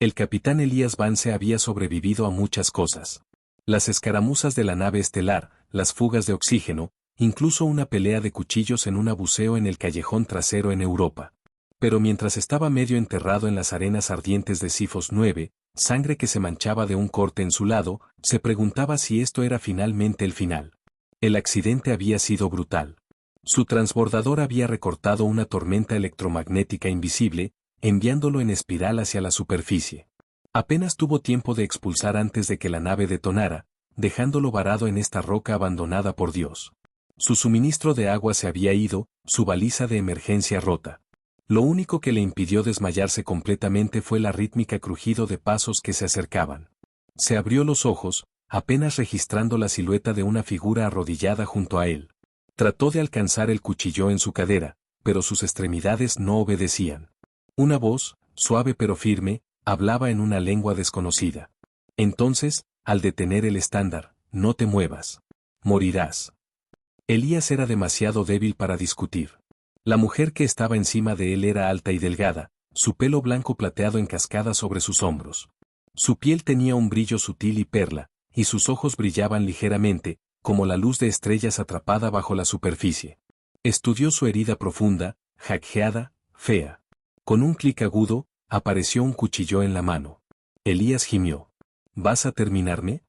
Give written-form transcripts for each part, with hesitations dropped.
El capitán Elías Vance había sobrevivido a muchas cosas. Las escaramuzas de la nave estelar, las fugas de oxígeno, incluso una pelea de cuchillos en un buceo en el callejón trasero en Europa. Pero mientras estaba medio enterrado en las arenas ardientes de Sifos 9, sangre que se manchaba de un corte en su lado, se preguntaba si esto era finalmente el final. El accidente había sido brutal. Su transbordador había recortado una tormenta electromagnética invisible, enviándolo en espiral hacia la superficie. Apenas tuvo tiempo de expulsar antes de que la nave detonara, dejándolo varado en esta roca abandonada por Dios. Su suministro de agua se había ido, su baliza de emergencia rota. Lo único que le impidió desmayarse completamente fue la rítmica crujido de pasos que se acercaban. Se abrió los ojos, apenas registrando la silueta de una figura arrodillada junto a él. Trató de alcanzar el cuchillo en su cadera, pero sus extremidades no obedecían. Una voz, suave pero firme, hablaba en una lengua desconocida. Entonces, al detener el estándar, no te muevas. Morirás. Elías era demasiado débil para discutir. La mujer que estaba encima de él era alta y delgada, su pelo blanco plateado en cascada sobre sus hombros. Su piel tenía un brillo sutil y perla, y sus ojos brillaban ligeramente, como la luz de estrellas atrapada bajo la superficie. Estudió su herida profunda, jaqueada, fea. Con un clic agudo, apareció un cuchillo en la mano. Elías gimió. ¿Vas a terminarme?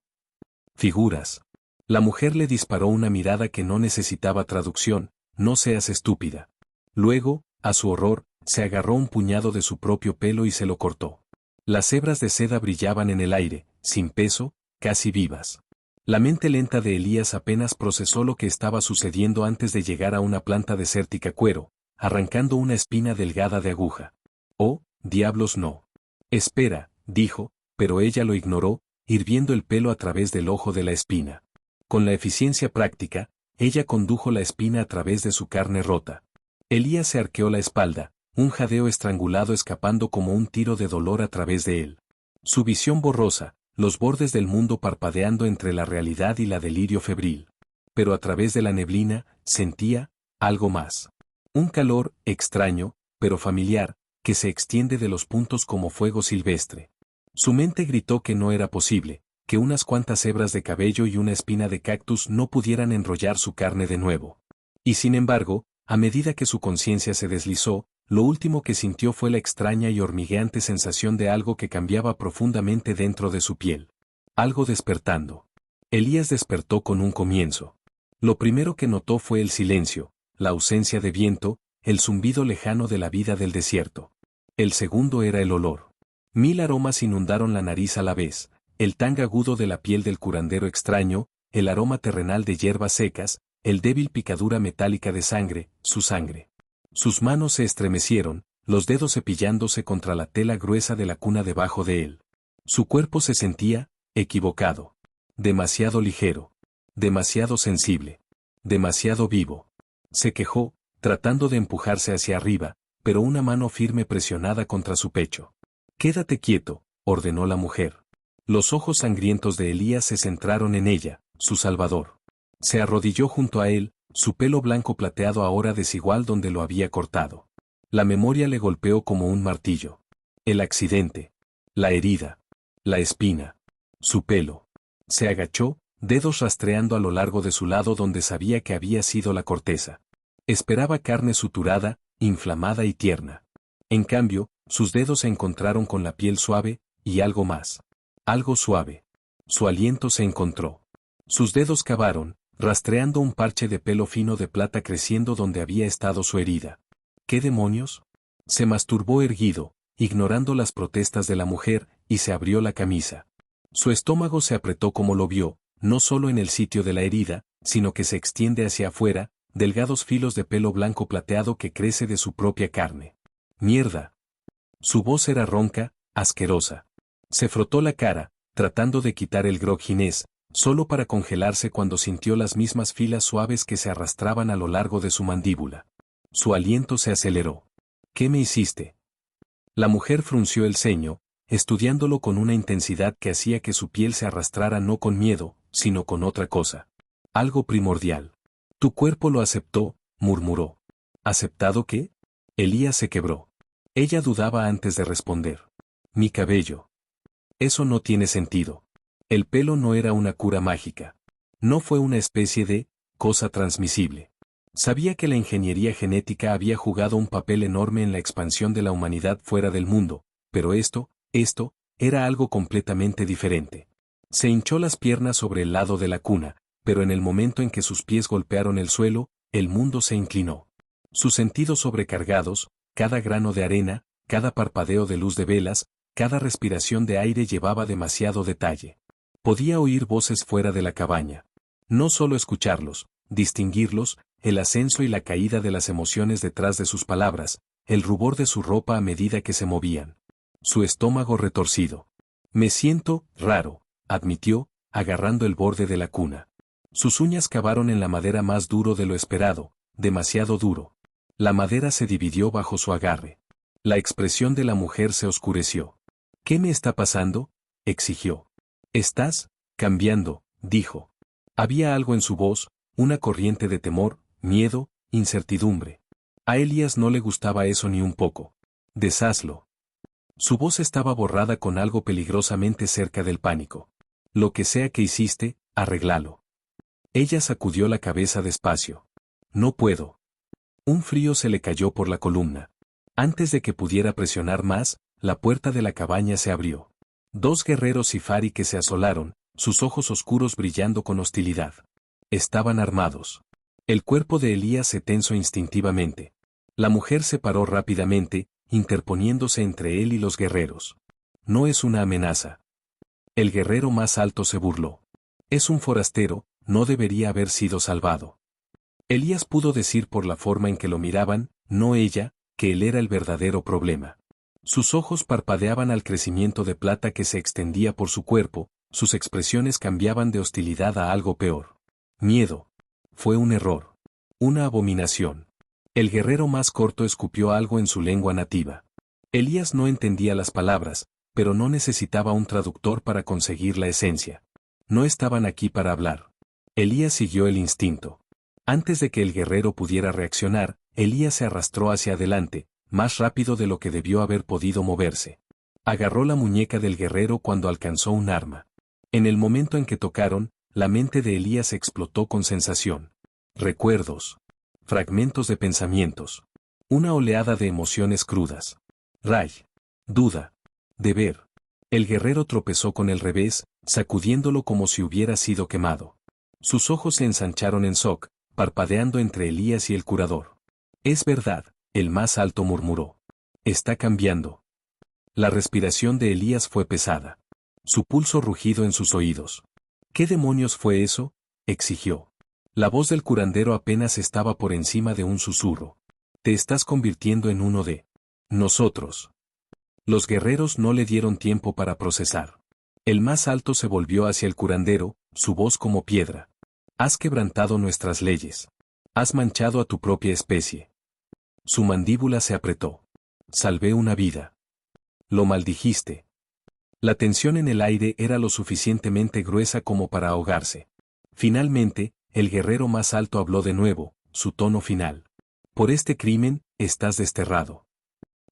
Figuras. La mujer le disparó una mirada que no necesitaba traducción, no seas estúpida. Luego, a su horror, se agarró un puñado de su propio pelo y se lo cortó. Las hebras de seda brillaban en el aire, sin peso, casi vivas. La mente lenta de Elías apenas procesó lo que estaba sucediendo antes de llegar a una planta desértica cuero, arrancando una espina delgada de aguja. Oh, diablos no. Espera, dijo, pero ella lo ignoró, hirviendo el pelo a través del ojo de la espina. Con la eficiencia práctica, ella condujo la espina a través de su carne rota. Elías se arqueó la espalda, un jadeo estrangulado escapando como un tiro de dolor a través de él. Su visión borrosa, los bordes del mundo parpadeando entre la realidad y la delirio febril. Pero a través de la neblina, sentía algo más. Un calor, extraño, pero familiar, que se extiende de los puntos como fuego silvestre. Su mente gritó que no era posible, que unas cuantas hebras de cabello y una espina de cactus no pudieran enrollar su carne de nuevo. Y sin embargo, a medida que su conciencia se deslizó, lo último que sintió fue la extraña y hormigueante sensación de algo que cambiaba profundamente dentro de su piel. Algo despertando. Elías despertó con un comienzo. Lo primero que notó fue el silencio, la ausencia de viento, el zumbido lejano de la vida del desierto. El segundo era el olor. 1000 aromas inundaron la nariz a la vez, el tang agudo de la piel del curandero extraño, el aroma terrenal de hierbas secas, el débil picadura metálica de sangre, su sangre. Sus manos se estremecieron, los dedos cepillándose contra la tela gruesa de la cuna debajo de él. Su cuerpo se sentía, equivocado. Demasiado ligero. Demasiado sensible. Demasiado vivo. Se quejó, tratando de empujarse hacia arriba, pero una mano firme presionada contra su pecho. «Quédate quieto», ordenó la mujer. Los ojos sangrientos de Elías se centraron en ella, su salvador. Se arrodilló junto a él, su pelo blanco plateado ahora desigual donde lo había cortado. La memoria le golpeó como un martillo. El accidente. La herida. La espina. Su pelo. Se agachó, dedos rastreando a lo largo de su lado donde sabía que había sido la corteza. Esperaba carne suturada, inflamada y tierna. En cambio, sus dedos se encontraron con la piel suave, y algo más. Algo suave. Su aliento se encontró. Sus dedos cavaron, rastreando un parche de pelo fino de plata creciendo donde había estado su herida. ¿Qué demonios? Se masturbó erguido, ignorando las protestas de la mujer, y se abrió la camisa. Su estómago se apretó como lo vio, no solo en el sitio de la herida, sino que se extiende hacia afuera, delgados filos de pelo blanco plateado que crece de su propia carne. ¡Mierda! Su voz era ronca, asquerosa. Se frotó la cara, tratando de quitar el grog ginés, solo para congelarse cuando sintió las mismas filas suaves que se arrastraban a lo largo de su mandíbula. Su aliento se aceleró. ¿Qué me hiciste? La mujer frunció el ceño, estudiándolo con una intensidad que hacía que su piel se arrastrara no con miedo, sino con otra cosa. Algo primordial. Tu cuerpo lo aceptó, murmuró. ¿Aceptado qué? Elías se quebró. Ella dudaba antes de responder. Mi cabello. Eso no tiene sentido. El pelo no era una cura mágica. No fue una especie de cosa transmisible. Sabía que la ingeniería genética había jugado un papel enorme en la expansión de la humanidad fuera del mundo, pero esto, era algo completamente diferente. Se hinchó las piernas sobre el lado de la cuna, pero en el momento en que sus pies golpearon el suelo, el mundo se inclinó. Sus sentidos sobrecargados, cada grano de arena, cada parpadeo de luz de velas, cada respiración de aire llevaba demasiado detalle. Podía oír voces fuera de la cabaña. No solo escucharlos, distinguirlos, el ascenso y la caída de las emociones detrás de sus palabras, el rubor de su ropa a medida que se movían. Su estómago retorcido. Me siento raro, admitió, agarrando el borde de la cuna. Sus uñas cavaron en la madera más duro de lo esperado, demasiado duro. La madera se dividió bajo su agarre. La expresión de la mujer se oscureció. ¿Qué me está pasando?, exigió. Estás cambiando, dijo. Había algo en su voz, una corriente de temor, miedo, incertidumbre. A Elías no le gustaba eso ni un poco. Deshazlo. Su voz estaba borrada con algo peligrosamente cerca del pánico. Lo que sea que hiciste, arréglalo. Ella sacudió la cabeza despacio. No puedo. Un frío se le cayó por la columna. Antes de que pudiera presionar más, la puerta de la cabaña se abrió. Dos guerreros sifari que se asolaron, sus ojos oscuros brillando con hostilidad. Estaban armados. El cuerpo de Elías se tensó instintivamente. La mujer se paró rápidamente, interponiéndose entre él y los guerreros. No es una amenaza. El guerrero más alto se burló. Es un forastero, no debería haber sido salvado. Elías pudo decir por la forma en que lo miraban, no ella, que él era el verdadero problema. Sus ojos parpadeaban al crecimiento de plata que se extendía por su cuerpo, sus expresiones cambiaban de hostilidad a algo peor. Miedo. Fue un error. Una abominación. El guerrero más corto escupió algo en su lengua nativa. Elías no entendía las palabras, pero no necesitaba un traductor para conseguir la esencia. No estaban aquí para hablar. Elías siguió el instinto. Antes de que el guerrero pudiera reaccionar, Elías se arrastró hacia adelante, más rápido de lo que debió haber podido moverse. Agarró la muñeca del guerrero cuando alcanzó un arma. En el momento en que tocaron, la mente de Elías explotó con sensación. Recuerdos. Fragmentos de pensamientos. Una oleada de emociones crudas. Ray. Duda. Deber. El guerrero tropezó con el revés, sacudiéndolo como si hubiera sido quemado. Sus ojos se ensancharon en shock, parpadeando entre Elías y el curador. Es verdad, el más alto murmuró. Está cambiando. La respiración de Elías fue pesada. Su pulso rugido en sus oídos. ¿Qué demonios fue eso?, exigió. La voz del curandero apenas estaba por encima de un susurro. Te estás convirtiendo en uno de nosotros. Los guerreros no le dieron tiempo para procesar. El más alto se volvió hacia el curandero, su voz como piedra. Has quebrantado nuestras leyes. Has manchado a tu propia especie. Su mandíbula se apretó. Salvé una vida. Lo maldijiste. La tensión en el aire era lo suficientemente gruesa como para ahogarse. Finalmente, el guerrero más alto habló de nuevo, su tono final. Por este crimen, estás desterrado.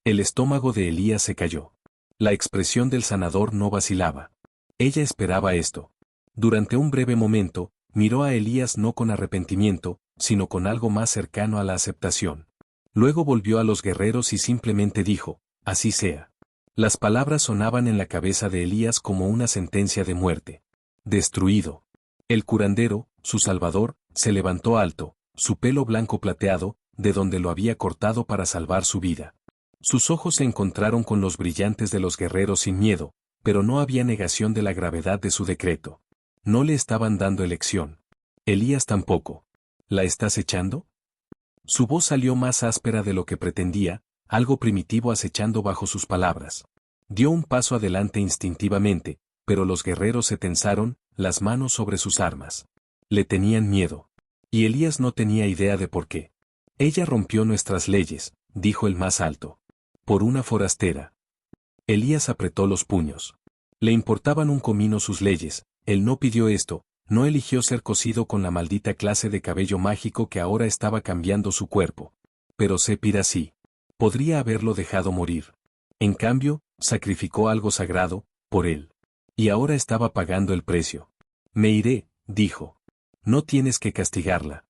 El estómago de Elías se cayó. La expresión del sanador no vacilaba. Ella esperaba esto. Durante un breve momento, miró a Elías no con arrepentimiento, sino con algo más cercano a la aceptación. Luego volvió a los guerreros y simplemente dijo, así sea. Las palabras sonaban en la cabeza de Elías como una sentencia de muerte. Destruido. El curandero, su salvador, se levantó alto, su pelo blanco plateado, de donde lo había cortado para salvar su vida. Sus ojos se encontraron con los brillantes de los guerreros sin miedo, pero no había negación de la gravedad de su decreto. No le estaban dando elección. Elías tampoco. ¿La estás echando? Su voz salió más áspera de lo que pretendía, algo primitivo acechando bajo sus palabras. Dio un paso adelante instintivamente, pero los guerreros se tensaron, las manos sobre sus armas. Le tenían miedo. Y Elías no tenía idea de por qué. Ella rompió nuestras leyes, dijo el más alto. Por una forastera. Elías apretó los puños. Le importaban un comino sus leyes, él no pidió esto, no eligió ser cosido con la maldita clase de cabello mágico que ahora estaba cambiando su cuerpo. Pero Sepira sí. Podría haberlo dejado morir. En cambio, sacrificó algo sagrado, por él. Y ahora estaba pagando el precio. Me iré, dijo. No tienes que castigarla.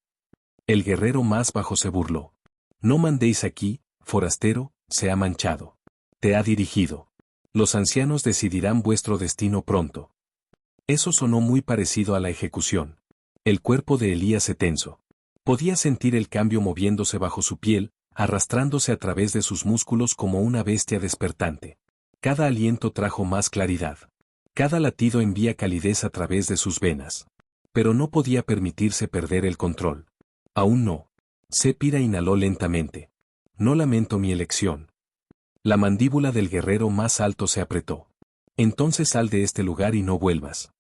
El guerrero más bajo se burló. No mandéis aquí, forastero, se ha manchado. Te ha dirigido. Los ancianos decidirán vuestro destino pronto. Eso sonó muy parecido a la ejecución. El cuerpo de Elías se tensó. Podía sentir el cambio moviéndose bajo su piel, arrastrándose a través de sus músculos como una bestia despertante. Cada aliento trajo más claridad. Cada latido envía calidez a través de sus venas. Pero no podía permitirse perder el control. Aún no. Sepira inhaló lentamente. No lamento mi elección. La mandíbula del guerrero más alto se apretó. Entonces sal de este lugar y no vuelvas.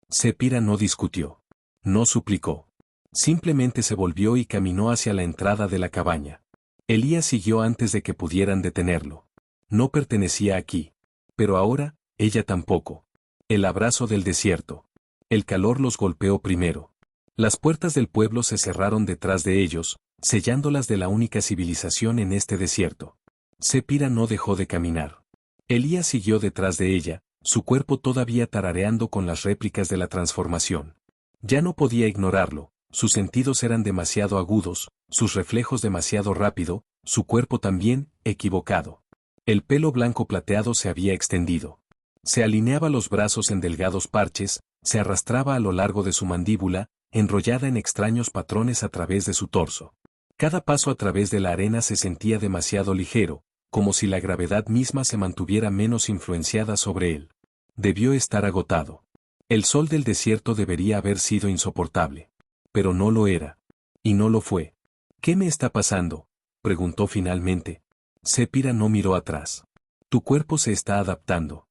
Sepira no discutió. No suplicó. Simplemente se volvió y caminó hacia la entrada de la cabaña. Elías siguió antes de que pudieran detenerlo. No pertenecía aquí. Pero ahora, ella tampoco. El abrazo del desierto. El calor los golpeó primero. Las puertas del pueblo se cerraron detrás de ellos, sellándolas de la única civilización en este desierto. Sepira no dejó de caminar. Elías siguió detrás de ella, su cuerpo todavía tarareando con las réplicas de la transformación. Ya no podía ignorarlo, sus sentidos eran demasiado agudos, sus reflejos demasiado rápido, su cuerpo también, equivocado. El pelo blanco plateado se había extendido. Se alineaba los brazos en delgados parches, se arrastraba a lo largo de su mandíbula, enrollada en extraños patrones a través de su torso. Cada paso a través de la arena se sentía demasiado ligero, como si la gravedad misma se mantuviera menos influenciada sobre él. Debió estar agotado. El sol del desierto debería haber sido insoportable. Pero no lo era. Y no lo fue. ¿Qué me está pasando?, preguntó finalmente. Sepira no miró atrás. Tu cuerpo se está adaptando.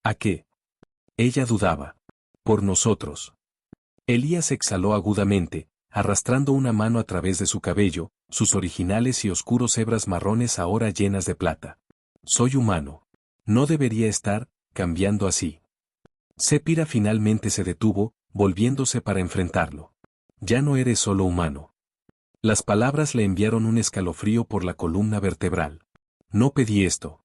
¿A qué? Ella dudaba. Por nosotros. Elías exhaló agudamente, arrastrando una mano a través de su cabello, sus originales y oscuros hebras marrones ahora llenas de plata. Soy humano. No debería estar cambiando así. Sepira finalmente se detuvo, volviéndose para enfrentarlo. Ya no eres solo humano. Las palabras le enviaron un escalofrío por la columna vertebral. No pedí esto.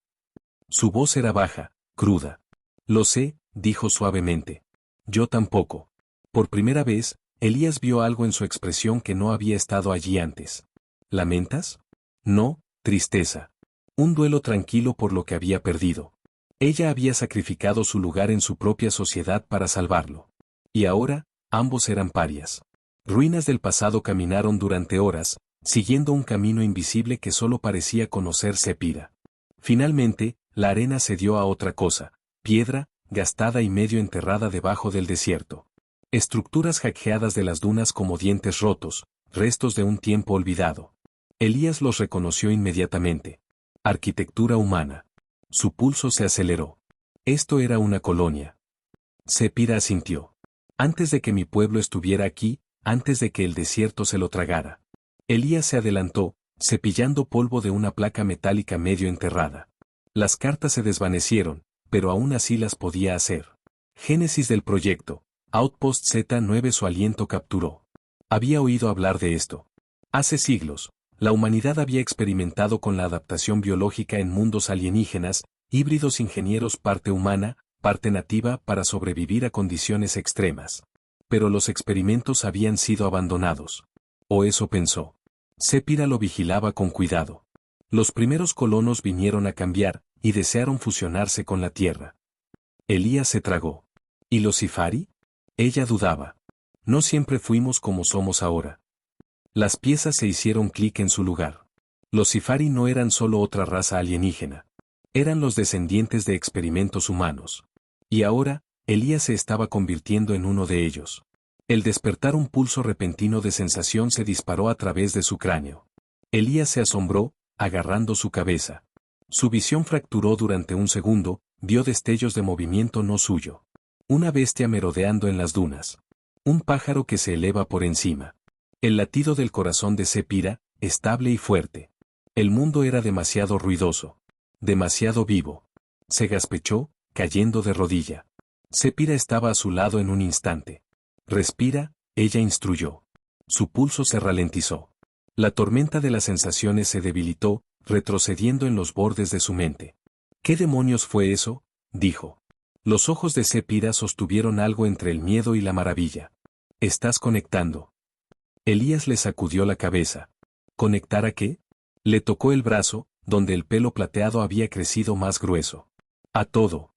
Su voz era baja, cruda. Lo sé, dijo suavemente. Yo tampoco. Por primera vez, Elías vio algo en su expresión que no había estado allí antes. ¿Lamentas? No, tristeza. Un duelo tranquilo por lo que había perdido. Ella había sacrificado su lugar en su propia sociedad para salvarlo. Y ahora, ambos eran parias. Ruinas del pasado caminaron durante horas, siguiendo un camino invisible que solo parecía conocer Sepira. Finalmente, la arena cedió a otra cosa, piedra, gastada y medio enterrada debajo del desierto. Estructuras hackeadas de las dunas como dientes rotos, restos de un tiempo olvidado. Elías los reconoció inmediatamente. Arquitectura humana. Su pulso se aceleró. Esto era una colonia. Sepira asintió. Antes de que mi pueblo estuviera aquí, antes de que el desierto se lo tragara. Elías se adelantó, cepillando polvo de una placa metálica medio enterrada. Las cartas se desvanecieron, pero aún así las podía hacer. Génesis del proyecto. Outpost Z9 su aliento capturó. Había oído hablar de esto. Hace siglos, la humanidad había experimentado con la adaptación biológica en mundos alienígenas, híbridos ingenieros parte humana, parte nativa para sobrevivir a condiciones extremas. Pero los experimentos habían sido abandonados. O eso pensó. Sepira lo vigilaba con cuidado. Los primeros colonos vinieron a cambiar, y desearon fusionarse con la Tierra. Elías se tragó. ¿Y los Sifari? Ella dudaba. No siempre fuimos como somos ahora. Las piezas se hicieron clic en su lugar. Los Sifari no eran solo otra raza alienígena. Eran los descendientes de experimentos humanos. Y ahora, Elías se estaba convirtiendo en uno de ellos. El despertar un pulso repentino de sensación se disparó a través de su cráneo. Elías se asombró, agarrando su cabeza. Su visión fracturó durante un segundo, vio destellos de movimiento no suyo. Una bestia merodeando en las dunas. Un pájaro que se eleva por encima. El latido del corazón de Sepira, estable y fuerte. El mundo era demasiado ruidoso. Demasiado vivo. Se gaspechó, cayendo de rodilla. Sepira estaba a su lado en un instante. Respira, ella instruyó. Su pulso se ralentizó. La tormenta de las sensaciones se debilitó, retrocediendo en los bordes de su mente. ¿Qué demonios fue eso?, dijo. Los ojos de Sepira sostuvieron algo entre el miedo y la maravilla. ¿Estás conectando? Elías le sacudió la cabeza. ¿Conectar a qué? Le tocó el brazo, donde el pelo plateado había crecido más grueso. A todo.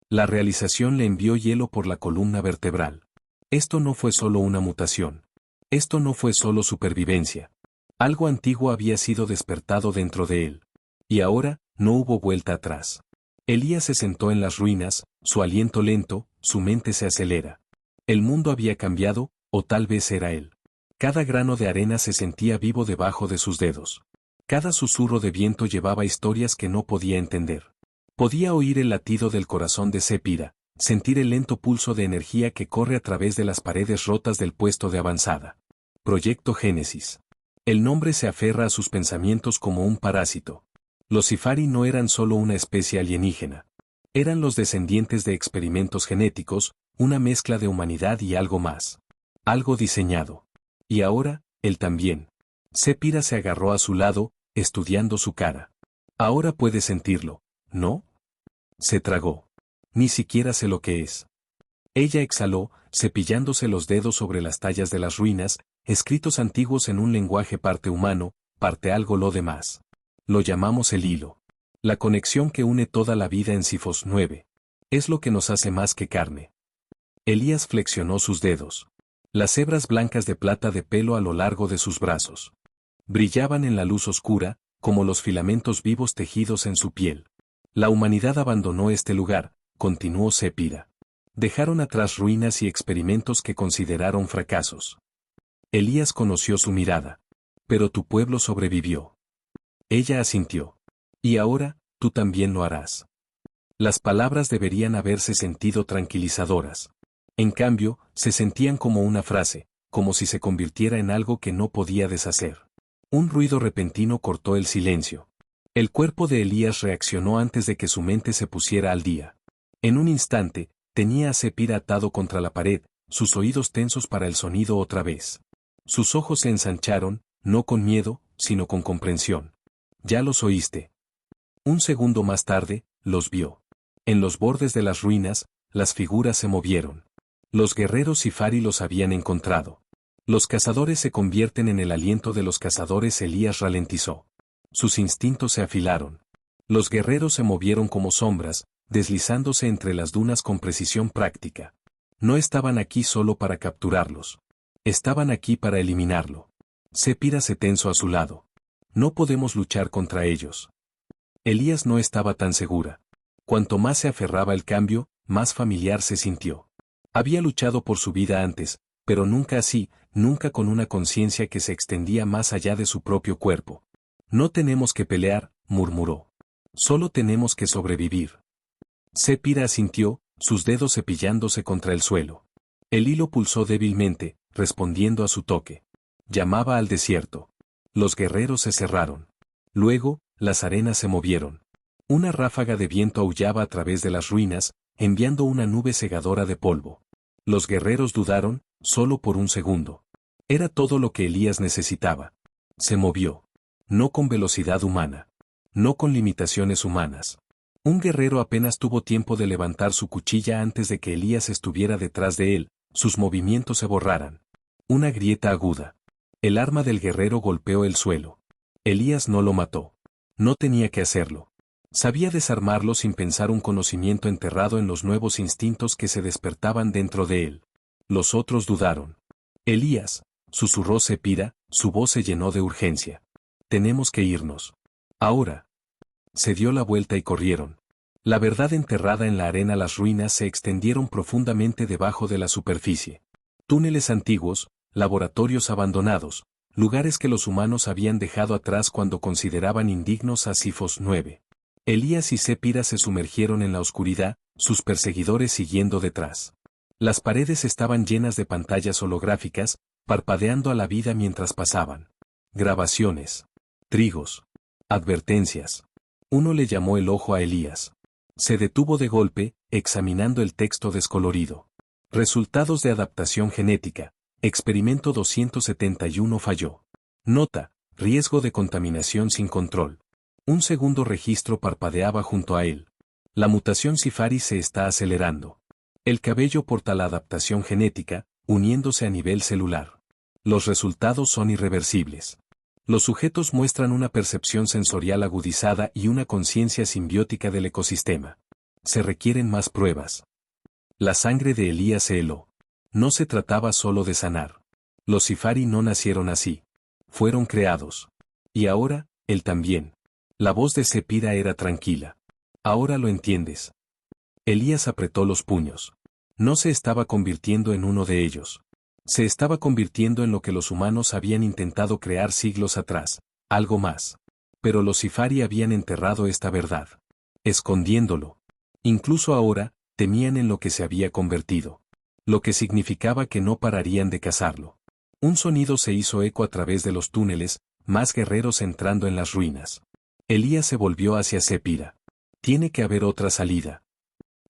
La realización le envió hielo por la columna vertebral. Esto no fue solo una mutación. Esto no fue solo supervivencia. Algo antiguo había sido despertado dentro de él. Y ahora, no hubo vuelta atrás. Elías se sentó en las ruinas, su aliento lento, su mente se acelera. El mundo había cambiado, o tal vez era él. Cada grano de arena se sentía vivo debajo de sus dedos. Cada susurro de viento llevaba historias que no podía entender. Podía oír el latido del corazón de Sepira, sentir el lento pulso de energía que corre a través de las paredes rotas del puesto de avanzada. Proyecto Génesis. El nombre se aferra a sus pensamientos como un parásito. Los Sifari no eran solo una especie alienígena. Eran los descendientes de experimentos genéticos, una mezcla de humanidad y algo más. Algo diseñado. Y ahora, él también. Sepira se agarró a su lado, estudiando su cara. Ahora puede sentirlo, ¿no? Se tragó. Ni siquiera sé lo que es. Ella exhaló, cepillándose los dedos sobre las tallas de las ruinas, escritos antiguos en un lenguaje parte humano, parte algo lo demás. Lo llamamos el hilo. La conexión que une toda la vida en Sifos 9. Es lo que nos hace más que carne. Elías flexionó sus dedos. Las hebras blancas de plata de pelo a lo largo de sus brazos. Brillaban en la luz oscura, como los filamentos vivos tejidos en su piel. La humanidad abandonó este lugar, continuó Sepira. Dejaron atrás ruinas y experimentos que consideraron fracasos. Elías conoció su mirada. Pero tu pueblo sobrevivió. Ella asintió. Y ahora, tú también lo harás. Las palabras deberían haberse sentido tranquilizadoras. En cambio, se sentían como una frase, como si se convirtiera en algo que no podía deshacer. Un ruido repentino cortó el silencio. El cuerpo de Elías reaccionó antes de que su mente se pusiera al día. En un instante, tenía a Sepira atado contra la pared, sus oídos tensos para el sonido otra vez. Sus ojos se ensancharon, no con miedo, sino con comprensión. Ya los oíste. Un segundo más tarde, los vio. En los bordes de las ruinas, las figuras se movieron. Los guerreros Sifari los habían encontrado. Los cazadores se convierten en el aliento de los cazadores. Elías ralentizó. Sus instintos se afilaron. Los guerreros se movieron como sombras, deslizándose entre las dunas con precisión práctica. No estaban aquí solo para capturarlos. Estaban aquí para eliminarlo. Sepira se tensó a su lado. No podemos luchar contra ellos. Elías no estaba tan segura. Cuanto más se aferraba al cambio, más familiar se sintió. Había luchado por su vida antes, pero nunca así, nunca con una conciencia que se extendía más allá de su propio cuerpo. No tenemos que pelear, murmuró. Solo tenemos que sobrevivir. Sepira asintió, sus dedos cepillándose contra el suelo. El hilo pulsó débilmente, respondiendo a su toque. Llamaba al desierto. Los guerreros se cerraron. Luego, las arenas se movieron. Una ráfaga de viento aullaba a través de las ruinas, enviando una nube cegadora de polvo. Los guerreros dudaron, solo por un segundo. Era todo lo que Elías necesitaba. Se movió. No con velocidad humana. No con limitaciones humanas. Un guerrero apenas tuvo tiempo de levantar su cuchilla antes de que Elías estuviera detrás de él, sus movimientos se borraran. Una grieta aguda. El arma del guerrero golpeó el suelo. Elías no lo mató. No tenía que hacerlo. Sabía desarmarlo sin pensar, un conocimiento enterrado en los nuevos instintos que se despertaban dentro de él. Los otros dudaron. Elías, susurró Sepira, su voz se llenó de urgencia. Tenemos que irnos. Ahora. Se dio la vuelta y corrieron. La verdad enterrada en la arena. Las ruinas se extendieron profundamente debajo de la superficie. Túneles antiguos, laboratorios abandonados, lugares que los humanos habían dejado atrás cuando consideraban indignos a Sifos 9. Elías y Sepira se sumergieron en la oscuridad, sus perseguidores siguiendo detrás. Las paredes estaban llenas de pantallas holográficas, parpadeando a la vida mientras pasaban. Grabaciones. Trigos. Advertencias. Uno le llamó el ojo a Elías. Se detuvo de golpe, examinando el texto descolorido. Resultados de adaptación genética. Experimento 271 falló. Nota: riesgo de contaminación sin control. Un segundo registro parpadeaba junto a él. La mutación Sifari se está acelerando. El cabello porta la adaptación genética, uniéndose a nivel celular. Los resultados son irreversibles. Los sujetos muestran una percepción sensorial agudizada y una conciencia simbiótica del ecosistema. Se requieren más pruebas. La sangre de Elías se heló. No se trataba solo de sanar. Los Sifari no nacieron así. Fueron creados. Y ahora, él también. La voz de Sepira era tranquila. Ahora lo entiendes. Elías apretó los puños. No se estaba convirtiendo en uno de ellos. Se estaba convirtiendo en lo que los humanos habían intentado crear siglos atrás, algo más. Pero los Sifari habían enterrado esta verdad. Escondiéndolo. Incluso ahora, temían en lo que se había convertido. Lo que significaba que no pararían de cazarlo. Un sonido se hizo eco a través de los túneles, más guerreros entrando en las ruinas. Elías se volvió hacia Sepira. Tiene que haber otra salida.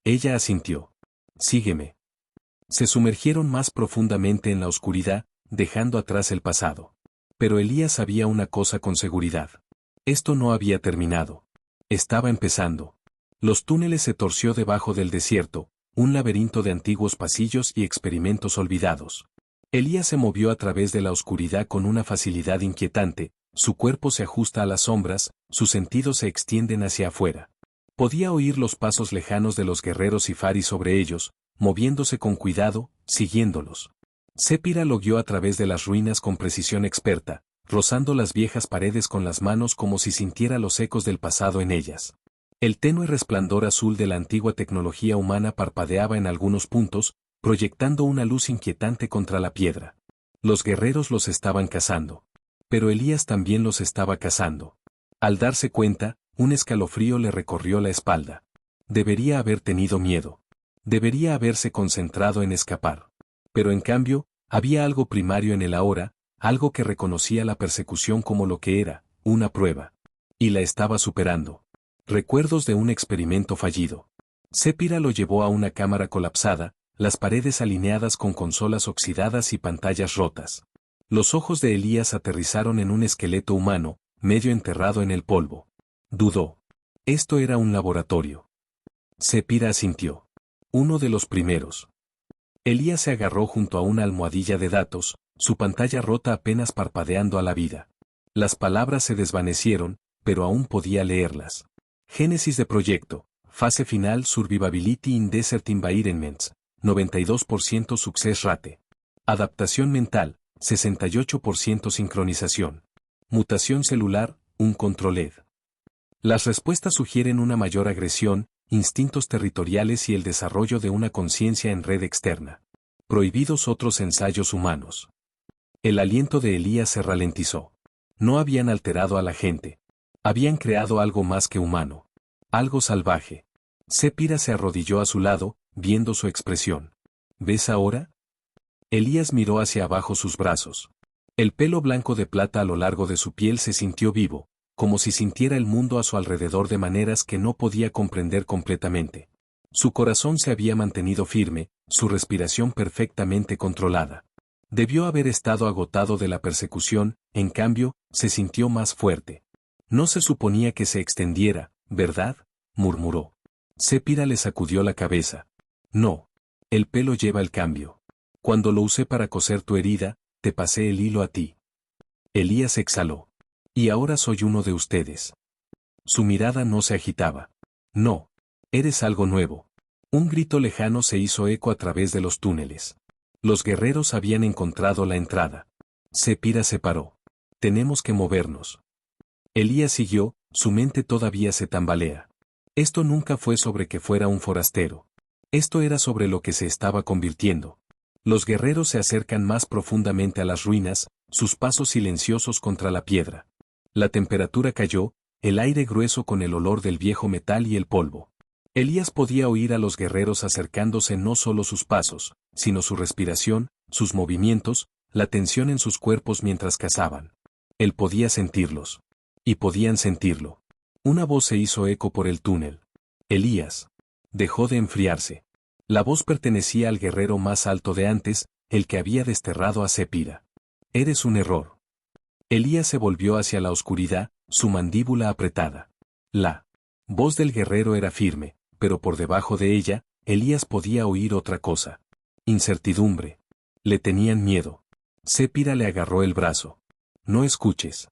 Ella asintió. Sígueme. Se sumergieron más profundamente en la oscuridad, dejando atrás el pasado. Pero Elías sabía una cosa con seguridad. Esto no había terminado. Estaba empezando. Los túneles se torció debajo del desierto, un laberinto de antiguos pasillos y experimentos olvidados. Elías se movió a través de la oscuridad con una facilidad inquietante, su cuerpo se ajusta a las sombras, sus sentidos se extienden hacia afuera. Podía oír los pasos lejanos de los guerreros Sifari sobre ellos, moviéndose con cuidado, siguiéndolos. Sepira lo guió a través de las ruinas con precisión experta, rozando las viejas paredes con las manos como si sintiera los ecos del pasado en ellas. El tenue resplandor azul de la antigua tecnología humana parpadeaba en algunos puntos, proyectando una luz inquietante contra la piedra. Los guerreros los estaban cazando. Pero Elías también los estaba cazando. Al darse cuenta, un escalofrío le recorrió la espalda. Debería haber tenido miedo. Debería haberse concentrado en escapar. Pero en cambio, había algo primario en él ahora, algo que reconocía la persecución como lo que era, una prueba. Y la estaba superando. Recuerdos de un experimento fallido. Sepira lo llevó a una cámara colapsada, las paredes alineadas con consolas oxidadas y pantallas rotas. Los ojos de Elías aterrizaron en un esqueleto humano, medio enterrado en el polvo. Dudó. Esto era un laboratorio. Sepira asintió. Uno de los primeros. Elías se agarró junto a una almohadilla de datos, su pantalla rota apenas parpadeando a la vida. Las palabras se desvanecieron, pero aún podía leerlas. Génesis de proyecto, fase final Survivability in Desert Environments, 92% Success Rate. Adaptación mental, 68% sincronización. Mutación celular, un control. Las respuestas sugieren una mayor agresión, instintos territoriales y el desarrollo de una conciencia en red externa. Prohibidos otros ensayos humanos. El aliento de Elías se ralentizó. No habían alterado a la gente. Habían creado algo más que humano. Algo salvaje. Sepira se arrodilló a su lado, viendo su expresión. ¿Ves ahora? Elías miró hacia abajo sus brazos. El pelo blanco de plata a lo largo de su piel se sintió vivo, como si sintiera el mundo a su alrededor de maneras que no podía comprender completamente. Su corazón se había mantenido firme, su respiración perfectamente controlada. Debió haber estado agotado de la persecución, en cambio, se sintió más fuerte. No se suponía que se extendiera, ¿verdad?, murmuró. Sepira le sacudió la cabeza. No. El pelo lleva el cambio. Cuando lo usé para coser tu herida, te pasé el hilo a ti. Elías exhaló. Y ahora soy uno de ustedes. Su mirada no se agitaba. No. Eres algo nuevo. Un grito lejano se hizo eco a través de los túneles. Los guerreros habían encontrado la entrada. Sepira se paró. Tenemos que movernos. Elías siguió, su mente todavía se tambalea. Esto nunca fue sobre que fuera un forastero. Esto era sobre lo que se estaba convirtiendo. Los guerreros se acercan más profundamente a las ruinas, sus pasos silenciosos contra la piedra. La temperatura cayó, el aire grueso con el olor del viejo metal y el polvo. Elías podía oír a los guerreros acercándose, no solo sus pasos, sino su respiración, sus movimientos, la tensión en sus cuerpos mientras cazaban. Él podía sentirlos. Y podían sentirlo. Una voz se hizo eco por el túnel. Elías. Dejó de enfriarse. La voz pertenecía al guerrero más alto de antes, el que había desterrado a Sepira. Eres un error. Elías se volvió hacia la oscuridad, su mandíbula apretada. La voz del guerrero era firme, pero por debajo de ella, Elías podía oír otra cosa. Incertidumbre. Le tenían miedo. Sépira le agarró el brazo. No escuches.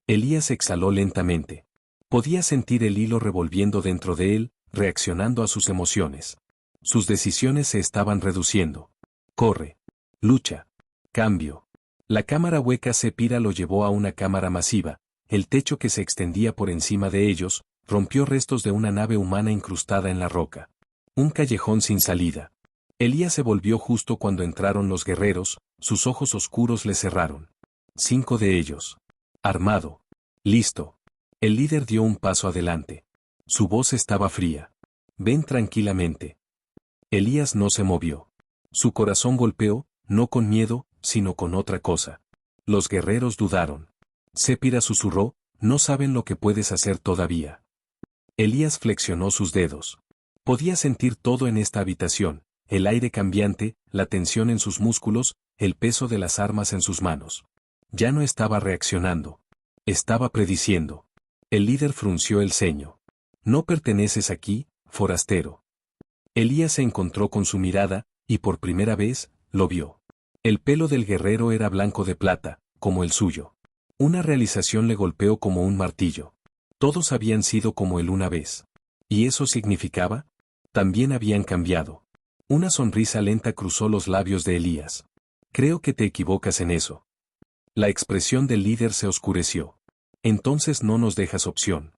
Elías exhaló lentamente. Podía sentir el hilo revolviendo dentro de él, reaccionando a sus emociones. Sus decisiones se estaban reduciendo. Corre. Lucha. Cambio. La cámara hueca Sépira lo llevó a una cámara masiva. El techo que se extendía por encima de ellos, rompió restos de una nave humana incrustada en la roca. Un callejón sin salida. Elías se volvió justo cuando entraron los guerreros, sus ojos oscuros le cerraron. 5 de ellos. Armado. Listo. El líder dio un paso adelante. Su voz estaba fría. Ven tranquilamente. Elías no se movió. Su corazón golpeó, no con miedo, sino con otra cosa. Los guerreros dudaron. Sépira susurró, no saben lo que puedes hacer todavía. Elías flexionó sus dedos. Podía sentir todo en esta habitación, el aire cambiante, la tensión en sus músculos, el peso de las armas en sus manos. Ya no estaba reaccionando. Estaba prediciendo. El líder frunció el ceño. No perteneces aquí, forastero. Elías se encontró con su mirada, y por primera vez, lo vio. El pelo del guerrero era blanco de plata, como el suyo. Una realización le golpeó como un martillo. Todos habían sido como él una vez. ¿Y eso significaba? También habían cambiado. Una sonrisa lenta cruzó los labios de Elías. Creo que te equivocas en eso. La expresión del líder se oscureció. Entonces no nos dejas opción.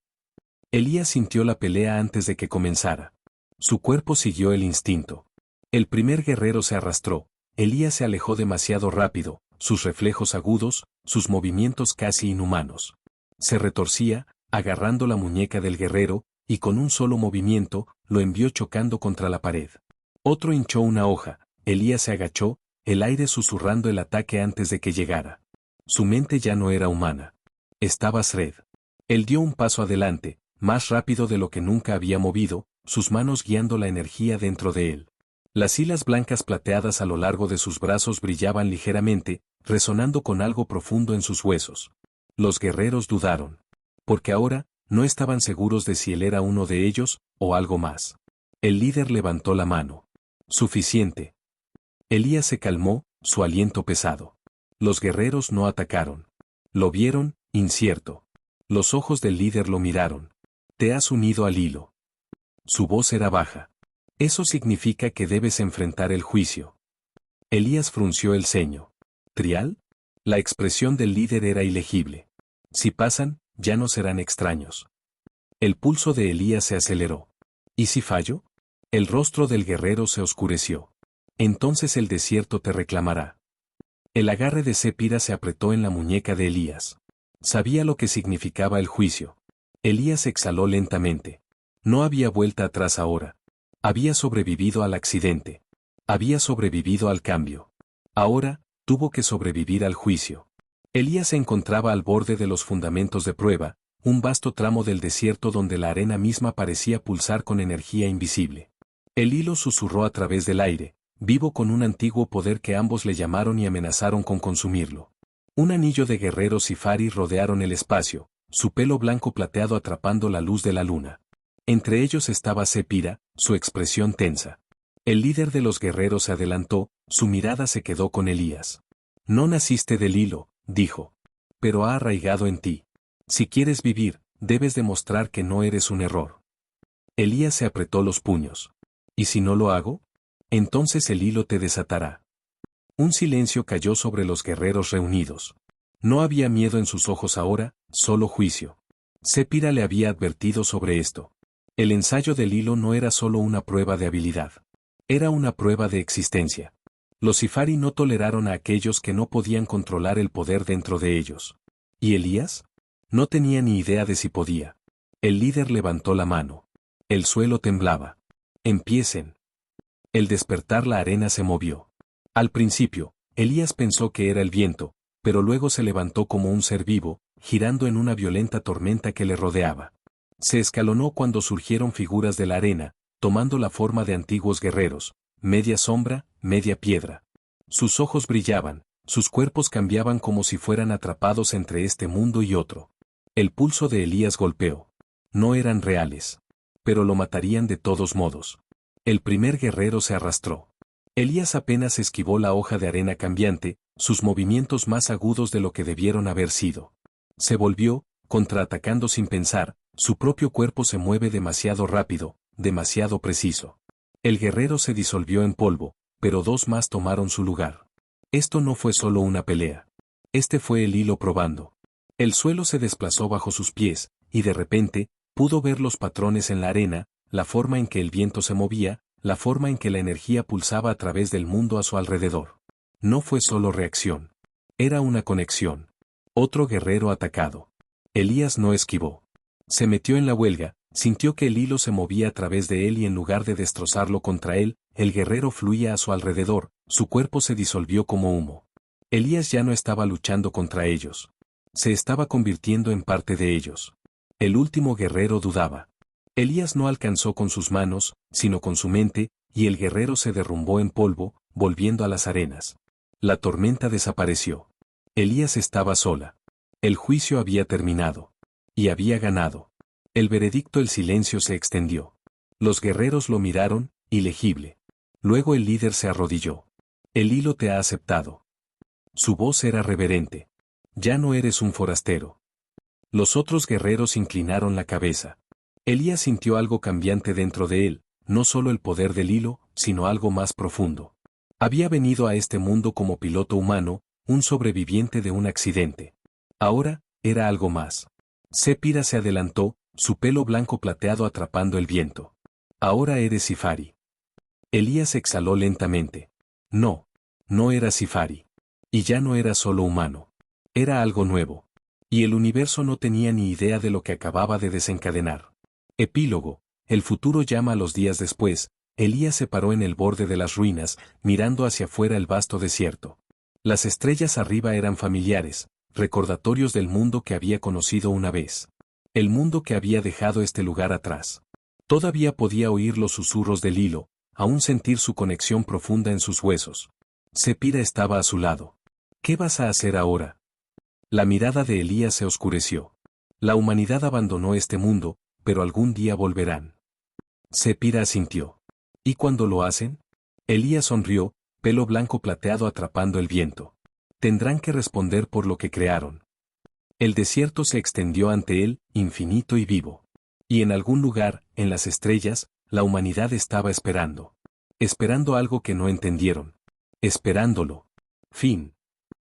Elías sintió la pelea antes de que comenzara. Su cuerpo siguió el instinto. El primer guerrero se arrastró. Elías se alejó demasiado rápido, sus reflejos agudos, sus movimientos casi inhumanos. Se retorcía, agarrando la muñeca del guerrero, y con un solo movimiento, lo envió chocando contra la pared. Otro hinchó una hoja, Elías se agachó, el aire susurrando el ataque antes de que llegara. Su mente ya no era humana. Estaba Shred. Él dio un paso adelante, más rápido de lo que nunca había movido, sus manos guiando la energía dentro de él. Las hilas blancas plateadas a lo largo de sus brazos brillaban ligeramente, resonando con algo profundo en sus huesos. Los guerreros dudaron. Porque ahora, no estaban seguros de si él era uno de ellos, o algo más. El líder levantó la mano. Suficiente. Elías se calmó, su aliento pesado. Los guerreros no atacaron. Lo vieron, incierto. Los ojos del líder lo miraron. Te has unido al hilo. Su voz era baja. Eso significa que debes enfrentar el juicio. Elías frunció el ceño. ¿Trial? La expresión del líder era ilegible. Si pasan, ya no serán extraños. El pulso de Elías se aceleró. ¿Y si fallo? El rostro del guerrero se oscureció. Entonces el desierto te reclamará. El agarre de Sépira se apretó en la muñeca de Elías. Sabía lo que significaba el juicio. Elías exhaló lentamente. No había vuelta atrás ahora. Había sobrevivido al accidente. Había sobrevivido al cambio. Ahora, tuvo que sobrevivir al juicio. Elías se encontraba al borde de los fundamentos de prueba, un vasto tramo del desierto donde la arena misma parecía pulsar con energía invisible. El hilo susurró a través del aire, vivo con un antiguo poder que ambos le llamaron y amenazaron con consumirlo. Un anillo de guerreros Sifari rodearon el espacio, su pelo blanco plateado atrapando la luz de la luna. Entre ellos estaba Sépira, su expresión tensa. El líder de los guerreros se adelantó, su mirada se quedó con Elías. No naciste del hilo, dijo. Pero ha arraigado en ti. Si quieres vivir, debes demostrar que no eres un error. Elías se apretó los puños. ¿Y si no lo hago? Entonces el hilo te desatará. Un silencio cayó sobre los guerreros reunidos. No había miedo en sus ojos ahora, solo juicio. Sépira le había advertido sobre esto. El ensayo del hilo no era solo una prueba de habilidad. Era una prueba de existencia. Los Sifari no toleraron a aquellos que no podían controlar el poder dentro de ellos. ¿Y Elías? No tenía ni idea de si podía. El líder levantó la mano. El suelo temblaba. Empiecen. Al despertar la arena se movió. Al principio, Elías pensó que era el viento, pero luego se levantó como un ser vivo, girando en una violenta tormenta que le rodeaba. Se escalonó cuando surgieron figuras de la arena, tomando la forma de antiguos guerreros, media sombra, media piedra. Sus ojos brillaban, sus cuerpos cambiaban como si fueran atrapados entre este mundo y otro. El pulso de Elías golpeó. No eran reales. Pero lo matarían de todos modos. El primer guerrero se arrastró. Elías apenas esquivó la hoja de arena cambiante, sus movimientos más agudos de lo que debieron haber sido. Se volvió, contraatacando sin pensar, su propio cuerpo se mueve demasiado rápido, demasiado preciso. El guerrero se disolvió en polvo, pero dos más tomaron su lugar. Esto no fue solo una pelea. Este fue el hilo probando. El suelo se desplazó bajo sus pies, y de repente, pudo ver los patrones en la arena, la forma en que el viento se movía, la forma en que la energía pulsaba a través del mundo a su alrededor. No fue solo reacción. Era una conexión. Otro guerrero atacado. Elías no esquivó. Se metió en la huelga, sintió que el hilo se movía a través de él y en lugar de destrozarlo contra él, el guerrero fluía a su alrededor, su cuerpo se disolvió como humo. Elías ya no estaba luchando contra ellos. Se estaba convirtiendo en parte de ellos. El último guerrero dudaba. Elías no alcanzó con sus manos, sino con su mente, y el guerrero se derrumbó en polvo, volviendo a las arenas. La tormenta desapareció. Elías estaba sola. El juicio había terminado. Y había ganado. El veredicto, el silencio se extendió. Los guerreros lo miraron, ilegible. Luego el líder se arrodilló. El hilo te ha aceptado. Su voz era reverente. Ya no eres un forastero. Los otros guerreros inclinaron la cabeza. Elías sintió algo cambiante dentro de él, no solo el poder del hilo, sino algo más profundo. Había venido a este mundo como piloto humano, un sobreviviente de un accidente. Ahora, era algo más. Sepira se adelantó, su pelo blanco plateado atrapando el viento. Ahora eres Sifari. Elías exhaló lentamente. No, no era Sifari. Y ya no era solo humano. Era algo nuevo. Y el universo no tenía ni idea de lo que acababa de desencadenar. Epílogo. El futuro llama a los días después. Elías se paró en el borde de las ruinas, mirando hacia afuera el vasto desierto. Las estrellas arriba eran familiares, recordatorios del mundo que había conocido una vez. El mundo que había dejado este lugar atrás. Todavía podía oír los susurros del hilo, aún sentir su conexión profunda en sus huesos. Sepira estaba a su lado. ¿Qué vas a hacer ahora? La mirada de Elías se oscureció. La humanidad abandonó este mundo, pero algún día volverán. Sepira asintió. ¿Y cuando lo hacen? Elías sonrió, pelo blanco plateado atrapando el viento. Tendrán que responder por lo que crearon. El desierto se extendió ante él, infinito y vivo. Y en algún lugar, en las estrellas, la humanidad estaba esperando. Esperando algo que no entendieron. Esperándolo. Fin.